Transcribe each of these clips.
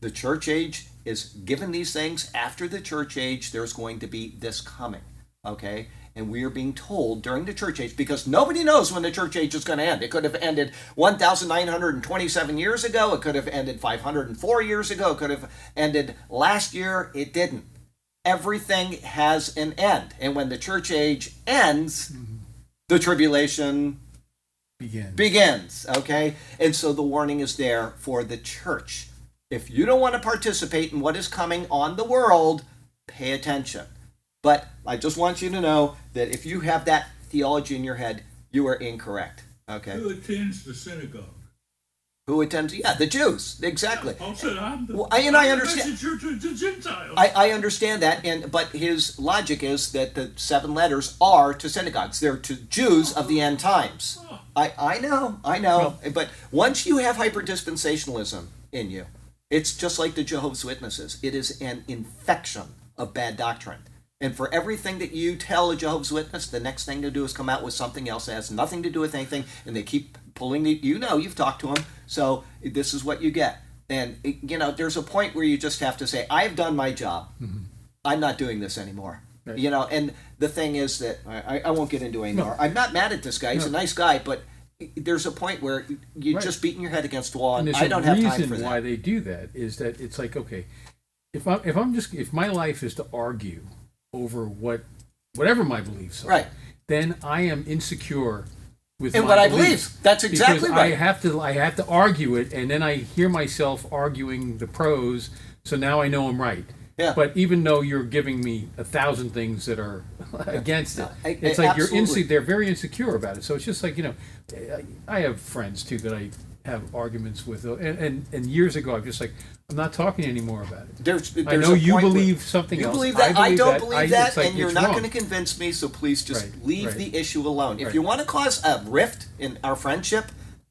The church age is given these things. After the church age, there's going to be this coming. Okay? And we are being told during the church age, because nobody knows when the church age is going to end. It could have ended 1,927 years ago. It could have ended 504 years ago. It could have ended last year. It didn't. Everything has an end. And when the church age ends, the tribulation begins. Okay? And so the warning is there for the church. If you don't want to participate in what is coming on the world, pay attention. But I just want you to know that if you have that theology in your head, you are incorrect. Okay? Who attends the synagogue? Who attends? Yeah, the Jews. Exactly. Yeah, also, I understand. The Gentiles. I understand that, but his logic is that the 7 letters are to synagogues. They're to Jews of the end times. I know. But once you have hyperdispensationalism in you, it's just like the Jehovah's Witnesses. It is an infection of bad doctrine. And for everything that you tell a Jehovah's Witness, the next thing to do is come out with something else that has nothing to do with anything, and they keep pulling the, you've talked to them, so this is what you get. And, there's a point where you just have to say, I've done my job. Mm-hmm. I'm not doing this anymore. Right. And the thing is that, I won't get into it anymore. No. I'm not mad at this guy. He's a nice guy, but there's a point where you're just beating your head against the wall, and I don't have time for that. The reason why they do that is that it's like, okay, if my life is to argue over whatever my beliefs are, right, then I am insecure with and my what I beliefs. believe. That's exactly because right. I have to argue it, and then I hear myself arguing the pros, so now I know I'm right. Yeah. But even though you're giving me 1,000 things that are against it, it's like they're very insecure about it. So it's just like, I have friends too that I have arguments with, and years ago I'm not talking anymore about it. There's I know you believe something else. else. You believe that. I don't believe that, like, and you're not going to convince me. So please just leave the issue alone. If you want to cause a rift in our friendship,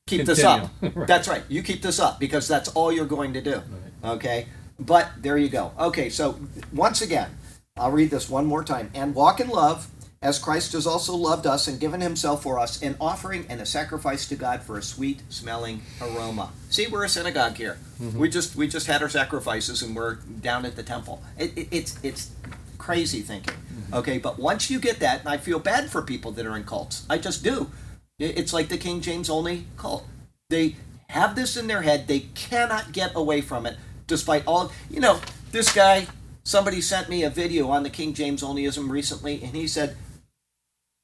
keep this up. That's right. You keep this up because that's all you're going to do. Right. Okay. But there you go. Okay. So once again, I'll read this one more time. And walk in love, as Christ has also loved us and given himself for us, an offering and a sacrifice to God for a sweet-smelling aroma. See, we're a synagogue here. Mm-hmm. We just had our sacrifices, and we're down at the temple. It's crazy thinking. Mm-hmm. Okay, but once you get that, and I feel bad for people that are in cults. I just do. It's like the King James only cult. They have this in their head. They cannot get away from it, despite all. This guy. Somebody sent me a video on the King James onlyism recently, and he said.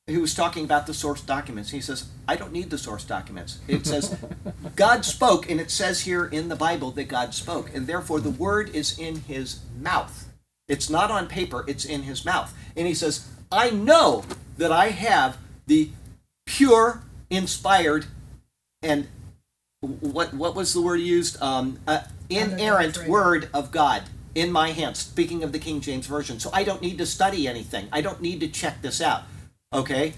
He was talking about the source documents. He says, I don't need the source documents. It says, God spoke, and it says here in the Bible that God spoke, and therefore the word is in his mouth. It's not on paper, it's in his mouth. And he says, I know that I have the pure, inspired, and what was the word used? Inerrant word of God in my hands, speaking of the King James Version. So I don't need to study anything. I don't need to check this out. Okay,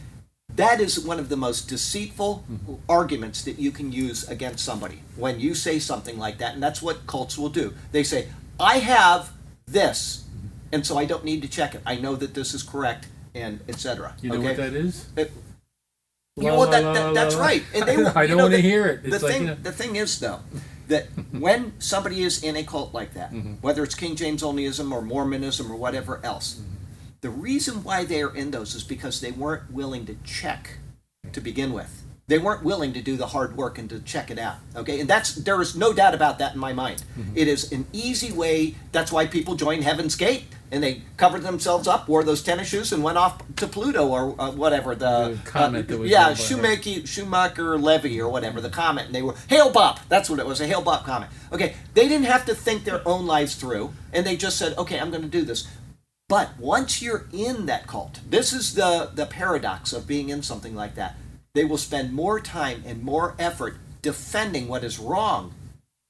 that is one of the most deceitful arguments that you can use against somebody when you say something like that, and that's what cults will do. They say, I have this, and so I don't need to check it. I know that this is correct, and etc. You know what that is? That's right. And they, I don't want to hear it. The thing is, though, that when somebody is in a cult like that, whether it's King James onlyism or Mormonism or whatever else, the reason why they are in those is because they weren't willing to check to begin with. They weren't willing to do the hard work and to check it out. Okay, and there is no doubt about that in my mind. Mm-hmm. It is an easy way. That's why people join Heaven's Gate and they covered themselves up, wore those tennis shoes, and went off to Pluto or whatever the comet that was Schumacher Levy or whatever the comet, and they were Hale Bopp. That's what it was, a Hale Bopp comet. Okay, they didn't have to think their own lives through, and they just said, okay, I'm going to do this. But once you're in that cult, this is the paradox of being in something like that. They will spend more time and more effort defending what is wrong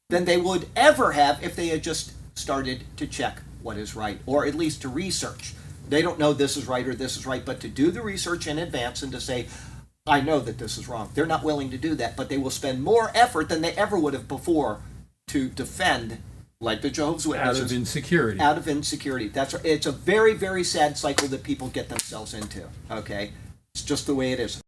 than they would ever have if they had just started to check what is right, or at least to research. They don't know this is right or this is right, but to do the research in advance and to say, I know that this is wrong. They're not willing to do that, but they will spend more effort than they ever would have before to defend, like the Jehovah's Witnesses. Out of insecurity. Out of insecurity. That's right. It's a very, very sad cycle that people get themselves into. Okay? It's just the way it is.